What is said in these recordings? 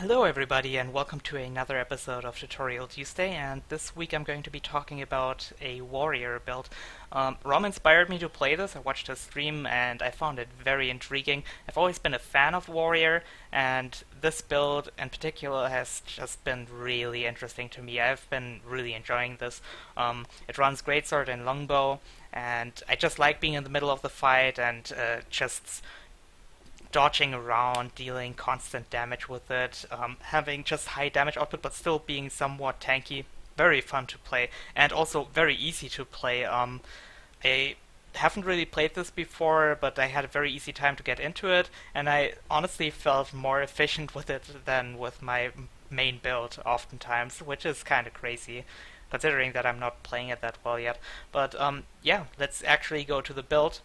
Hello everybody and welcome to another episode of Tutorial Tuesday, and this week I'm going to be talking about a warrior build. Rom inspired me to play this. I watched his stream and I found it very intriguing. I've always been a fan of warrior, and this build in particular has just been really interesting to me. I've been really enjoying this. It runs greatsword and longbow, and I just like being in the middle of the fight and just dodging around, dealing constant damage with it, having just high damage output but still being somewhat tanky. Very fun to play and also very easy to play. I haven't really played this before, but I had a very easy time to get into it, and I honestly felt more efficient with it than with my main build oftentimes, which is kind of crazy considering that I'm not playing it that well yet. But yeah, let's actually go to the build.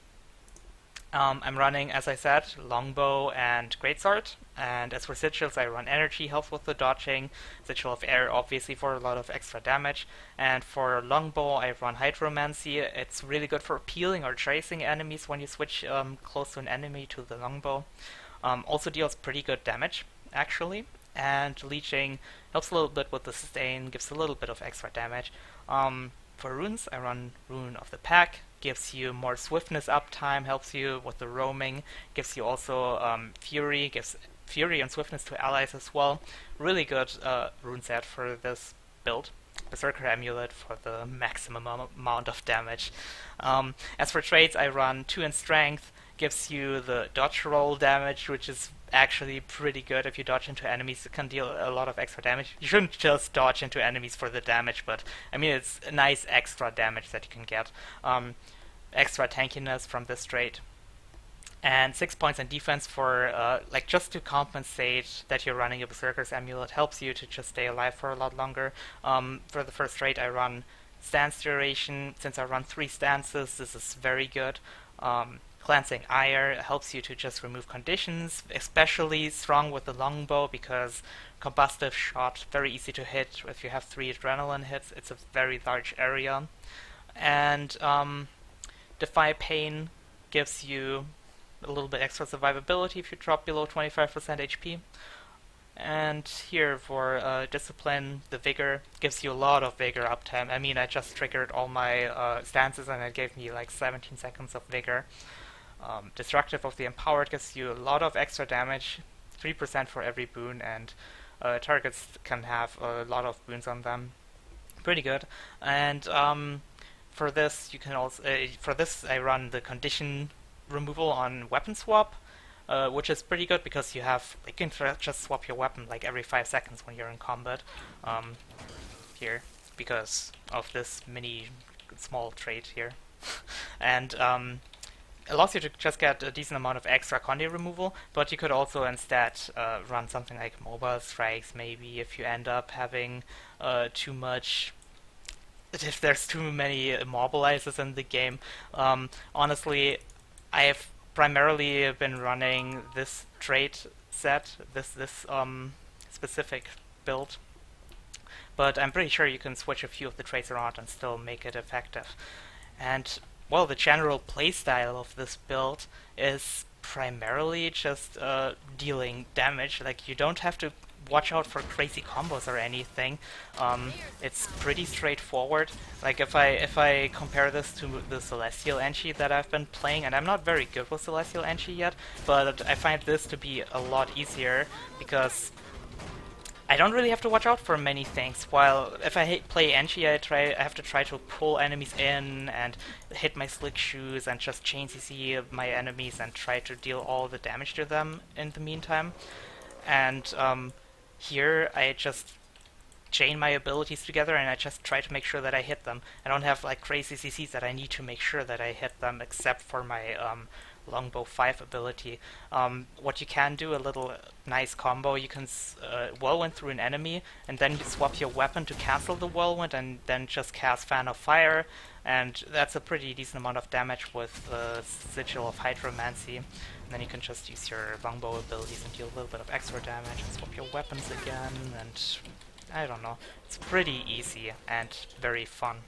I'm running, as I said, longbow and greatsword, and as for sigils I run energy, helps with the dodging, sigil of air obviously for a lot of extra damage, and for longbow I run hydromancy. It's really good for peeling or tracing enemies when you switch close to an enemy to the longbow. Also deals pretty good damage, actually, and leeching helps a little bit with the sustain, gives a little bit of extra damage. For runes, I run Rune of the Pack, gives you more swiftness uptime, helps you with the roaming, gives you also Fury, gives Fury and swiftness to allies as well. Really good rune set for this build. Berserker Amulet for the maximum amount of damage. As for traits, I run 2 in Strength, gives you the dodge roll damage, which is actually pretty good. If you dodge into enemies, it can deal a lot of extra damage. You shouldn't just dodge into enemies for the damage, but I mean, it's a nice extra damage that you can get. Extra tankiness from this trait. And 6 points in defense for, like, just to compensate that you're running a Berserker's Amulet. Helps you to just stay alive for a lot longer. For the first trait, I run stance duration. Since I run 3 stances, this is very good. Glancing Ire helps you to just remove conditions, especially strong with the longbow because combustive shot, very easy to hit. If you have 3 adrenaline hits, it's a very large area. And Defy Pain gives you a little bit extra survivability if you drop below 25% HP. And here for Discipline, the Vigor gives you a lot of Vigor uptime. I mean, I just triggered all my stances and it gave me like 17 seconds of Vigor. Destructive of the Empowered gives you a lot of extra damage, 3% for every boon, and targets can have a lot of boons on them. Pretty good. And for this, you can also for this I run the condition removal on weapon swap, which is pretty good because you can just swap your weapon like every 5 seconds when you're in combat. Here, because of this mini small trait here, and allows you to just get a decent amount of extra condi removal, but you could also instead run something like mobile strikes maybe if you end up having too much, if there's too many immobilizers in the game. Honestly, I've primarily been running this trait set, this specific build, but I'm pretty sure you can switch a few of the traits around and still make it effective. And well, the general playstyle of this build is primarily just dealing damage. Like, you don't have to watch out for crazy combos or anything. It's pretty straightforward. Like, if I compare this to the Celestial Enchi that I've been playing, and I'm not very good with Celestial Enchi yet, but I find this to be a lot easier because I don't really have to watch out for many things. While if I play Enchi, I have to try to pull enemies in and hit my slick shoes and just chain CC my enemies and try to deal all the damage to them in the meantime. And here I just chain my abilities together and I just try to make sure that I hit them. I don't have like crazy CCs that I need to make sure that I hit them, except for my Longbow 5 ability. What you can do, a little nice combo, you can whirlwind through an enemy and then you swap your weapon to cancel the whirlwind and then just cast Fan of Fire, and that's a pretty decent amount of damage with Sigil of Hydromancy. And then you can just use your longbow abilities and deal a little bit of extra damage and swap your weapons again, and I don't know, it's pretty easy and very fun.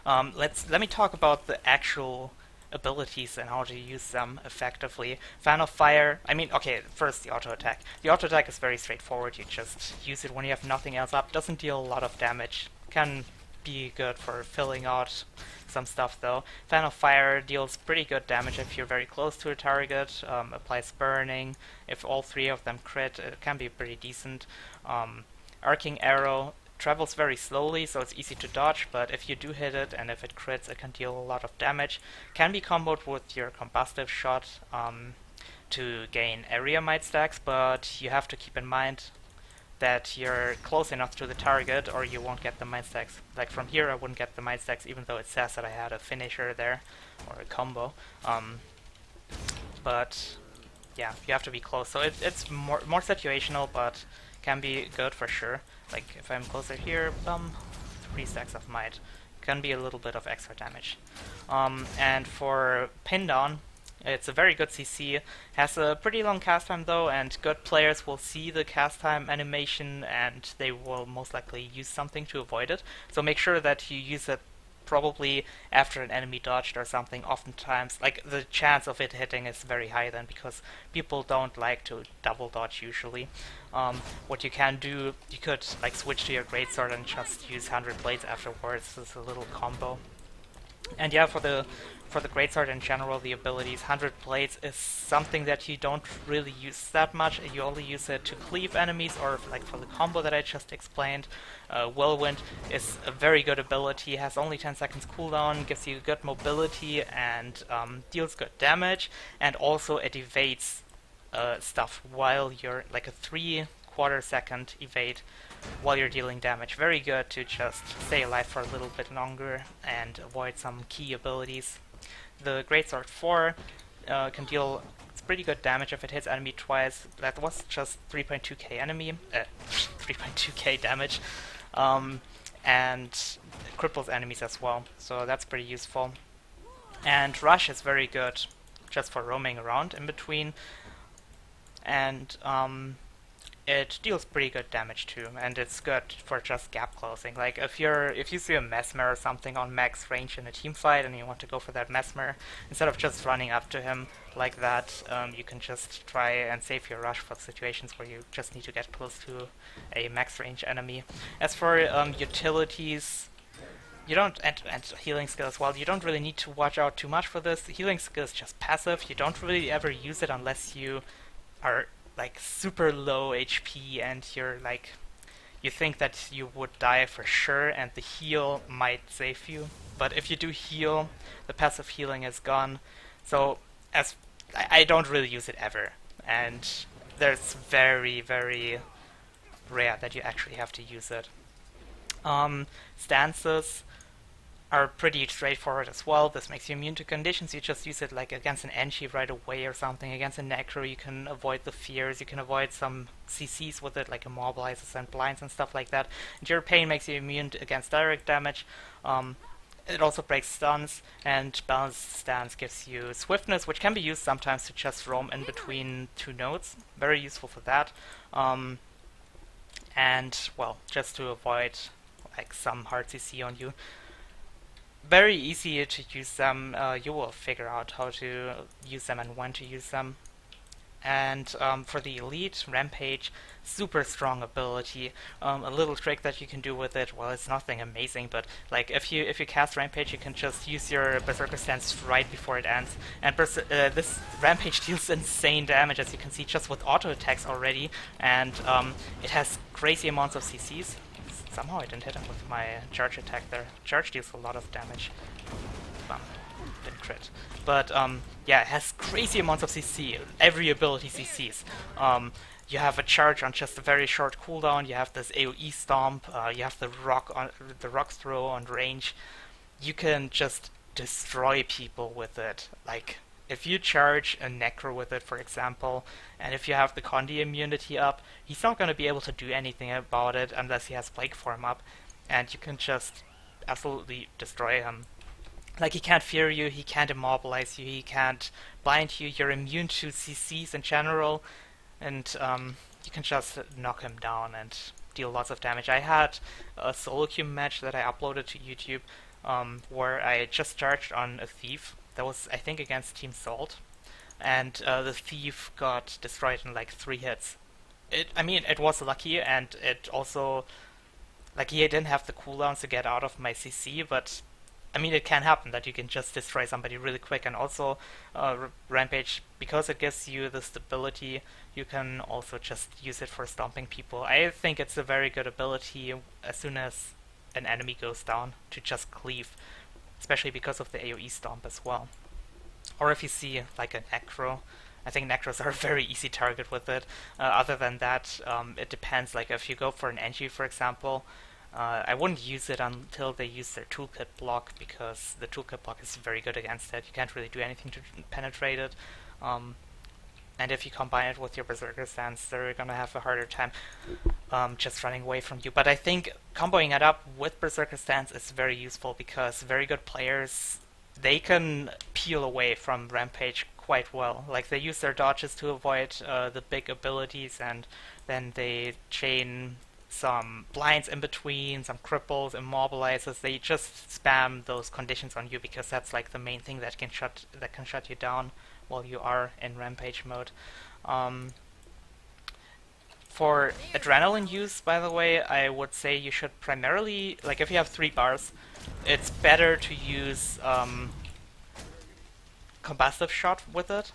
Let me talk about the actual abilities and how to use them effectively. Fan of Fire, I mean, okay, first the auto attack. The auto attack is very straightforward. You just use it when you have nothing else up. Doesn't deal a lot of damage. Can be good for filling out some stuff though. Fan of Fire deals pretty good damage if you're very close to a target. Applies burning. If all three of them crit, it can be pretty decent. Arcing Arrow travels very slowly, so it's easy to dodge, but if you do hit it and if it crits, it can deal a lot of damage. Can be comboed with your Combustive Shot to gain area might stacks, but you have to keep in mind that you're close enough to the target or you won't get the might stacks. Like from here I wouldn't get the might stacks even though it says that I had a finisher there or a combo. But yeah, you have to be close. So it's more situational, but can be good for sure. Like if I'm closer here, 3 stacks of might. Can be a little bit of extra damage. And for pin down, it's a very good CC, has a pretty long cast time though, and good players will see the cast time animation and they will most likely use something to avoid it. So make sure that you use it probably after an enemy dodged or something. Oftentimes, like, the chance of it hitting is very high then, because people don't like to double dodge usually. What you can do, you could like switch to your greatsword and just use 100 blades afterwards. This is a little combo. And yeah, for the greatsword in general, the abilities, 100 blades is something that you don't really use that much. You only use it to cleave enemies or like for the combo that I just explained. Whirlwind is a very good ability, has only 10 seconds cooldown, gives you good mobility and deals good damage, and also it evades stuff while you're like a 3/4 second evade while you're dealing damage. Very good to just stay alive for a little bit longer and avoid some key abilities. The Greatsword 4 can deal pretty good damage if it hits enemy twice. That was just 3.2k enemy, 3.2k damage, and cripples enemies as well. So that's pretty useful. And Rush is very good just for roaming around in between, and it deals pretty good damage too, and it's good for just gap closing. Like if you see a Mesmer or something on max range in a team fight and you want to go for that Mesmer, instead of just running up to him like that, you can just try and save your rush for situations where you just need to get close to a max range enemy. As for utilities, you don't, and healing skill as well, you don't really need to watch out too much for this. The healing skill is just passive. You don't really ever use it unless you are like super low HP and you're like, you think that you would die for sure and the heal might save you. But if you do heal, the passive healing is gone. So I don't really use it ever, and there's very, very rare that you actually have to use it. Stances are pretty straightforward as well. This makes you immune to conditions. You just use it like against an Enchi right away or something. Against a Necro you can avoid the fears, you can avoid some CCs with it, like immobilizers and blinds and stuff like that. And your pain makes you immune against direct damage. It also breaks stuns, and Balanced Stance gives you swiftness, which can be used sometimes to just roam in between two nodes. Very useful for that. And, well, just to avoid like some hard CC on you. Very easy to use them. You will figure out how to use them and when to use them. And for the elite, Rampage, super strong ability. A little trick that you can do with it, well, it's nothing amazing, but like if you cast Rampage, you can just use your Berserker stance right before it ends. And this Rampage deals insane damage, as you can see, just with auto attacks already. And it has crazy amounts of CCs. Somehow I didn't hit him with my charge attack there. Charge deals a lot of damage. Didn't crit. But yeah, it has crazy amounts of CC. Every ability CCs. You have a charge on just a very short cooldown. You have this AoE stomp. You have the rock throw on range. You can just destroy people with it. Like if you charge a Necro with it, for example, and if you have the Condi immunity up, he's not going to be able to do anything about it unless he has Plague Form up, and you can just absolutely destroy him. Like, he can't fear you, he can't immobilize you, he can't blind you, you're immune to CCs in general, and you can just knock him down and deal lots of damage. I had a solo queue match that I uploaded to YouTube where I just charged on a Thief, That was, I think, against Team Salt, and the thief got destroyed in like 3 hits. I mean, it was lucky, and it also, like, he didn't have the cooldowns to get out of my CC, but I mean, it can happen that you can just destroy somebody really quick. And also, Rampage, because it gives you the stability, you can also just use it for stomping people. I think it's a very good ability as soon as an enemy goes down to just cleave, especially because of the AoE stomp as well. Or if you see like a Necro, I think Necros are a very easy target with it. Other than that, it depends. Like if you go for an Engie, for example, I wouldn't use it until they use their toolkit block, because the toolkit block is very good against it. You can't really do anything to penetrate it. And if you combine it with your Berserker stance, they're gonna have a harder time just running away from you. But I think comboing it up with Berserker stance is very useful, because very good players, they can peel away from Rampage quite well. Like, they use their dodges to avoid the big abilities, and then they chain some blinds in between, some cripples, immobilizers. They just spam those conditions on you, because that's like the main thing that can shut you down while you are in Rampage mode. For adrenaline use, by the way, I would say you should primarily, like if you have 3 bars, it's better to use combustive shot with it,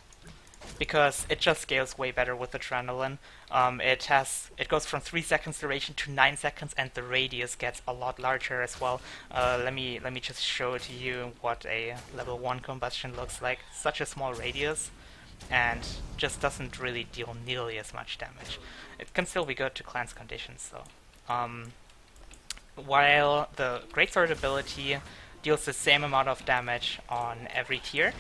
because it just scales way better with adrenaline. It goes from 3 seconds duration to 9 seconds, and the radius gets a lot larger as well. Let me just show to you what a level 1 combustion looks like. Such a small radius, and just doesn't really deal nearly as much damage. It can still be good to cleanse conditions though. While the Greatsword ability deals the same amount of damage on every tier,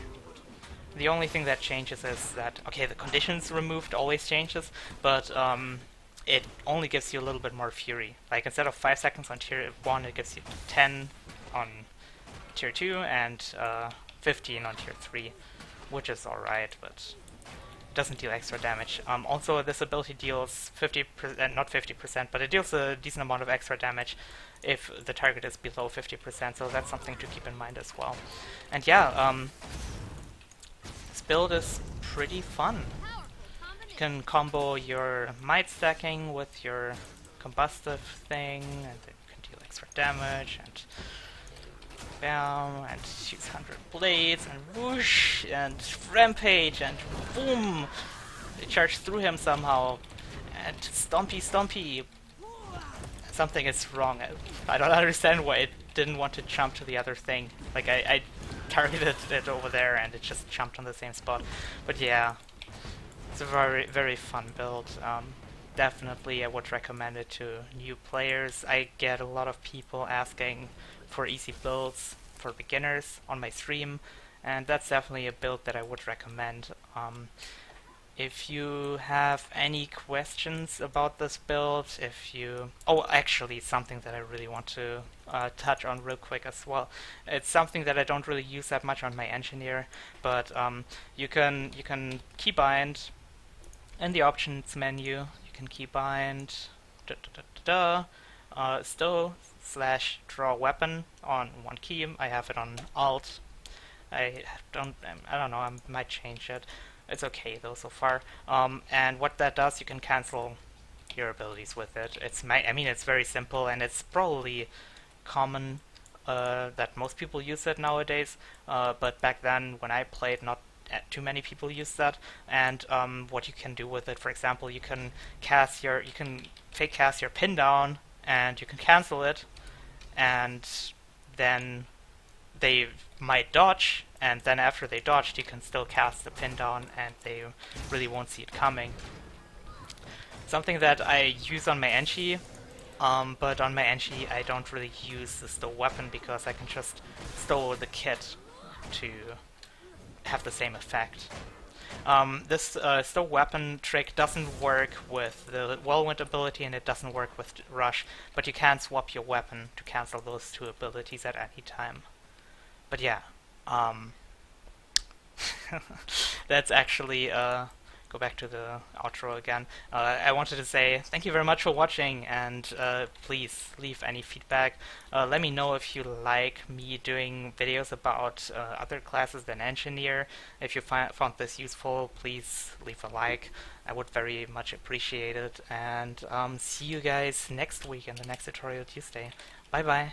the only thing that changes is that, okay, the conditions removed always changes, but it only gives you a little bit more fury. Like, instead of 5 seconds on tier 1, it gives you 10 on tier 2 and 15 on tier 3, which is alright, but it doesn't deal extra damage. Also, this ability deals 50%, not 50%, but it deals a decent amount of extra damage if the target is below 50%, so that's something to keep in mind as well. And yeah, this build is pretty fun. You can combo your might stacking with your combustive thing, and it can deal extra damage, and bam, and use 100 blades, and whoosh, and rampage, and boom! They charge through him somehow, and stompy. Something is wrong. I don't understand why it didn't want to jump to the other thing. Like, I targeted it over there and it just jumped on the same spot. But yeah, it's a very, very fun build. Definitely I would recommend it to new players. I get a lot of people asking for easy builds for beginners on my stream, and that's definitely a build that I would recommend. If you have any questions about this build, oh, actually, something that I really want to touch on real quick as well. It's something that I don't really use that much on my engineer, but you can keybind in the options menu. You can keybind stow/draw weapon on one key. I have it on Alt. I don't know. I might change it. It's okay though so far. And what that does, you can cancel your abilities with it. I mean, it's very simple, and it's probably common that most people use it nowadays. But back then, when I played, not too many people used that. And what you can do with it, for example, you can fake cast your pin down, and you can cancel it, and then they might dodge, and then after they dodged, you can still cast the pin down, and they really won't see it coming. Something that I use on my Engie, but on my Engie I don't really use the stow weapon, because I can just stow the kit to have the same effect. This stow weapon trick doesn't work with the Whirlwind ability, and it doesn't work with Rush, but you can swap your weapon to cancel those two abilities at any time. But yeah, that's actually go back to the outro again. I wanted to say thank you very much for watching, and please leave any feedback. Let me know if you like me doing videos about other classes than engineer. If you found this useful, please leave a like. I would very much appreciate it. And see you guys next week in the next Tutorial Tuesday. Bye bye.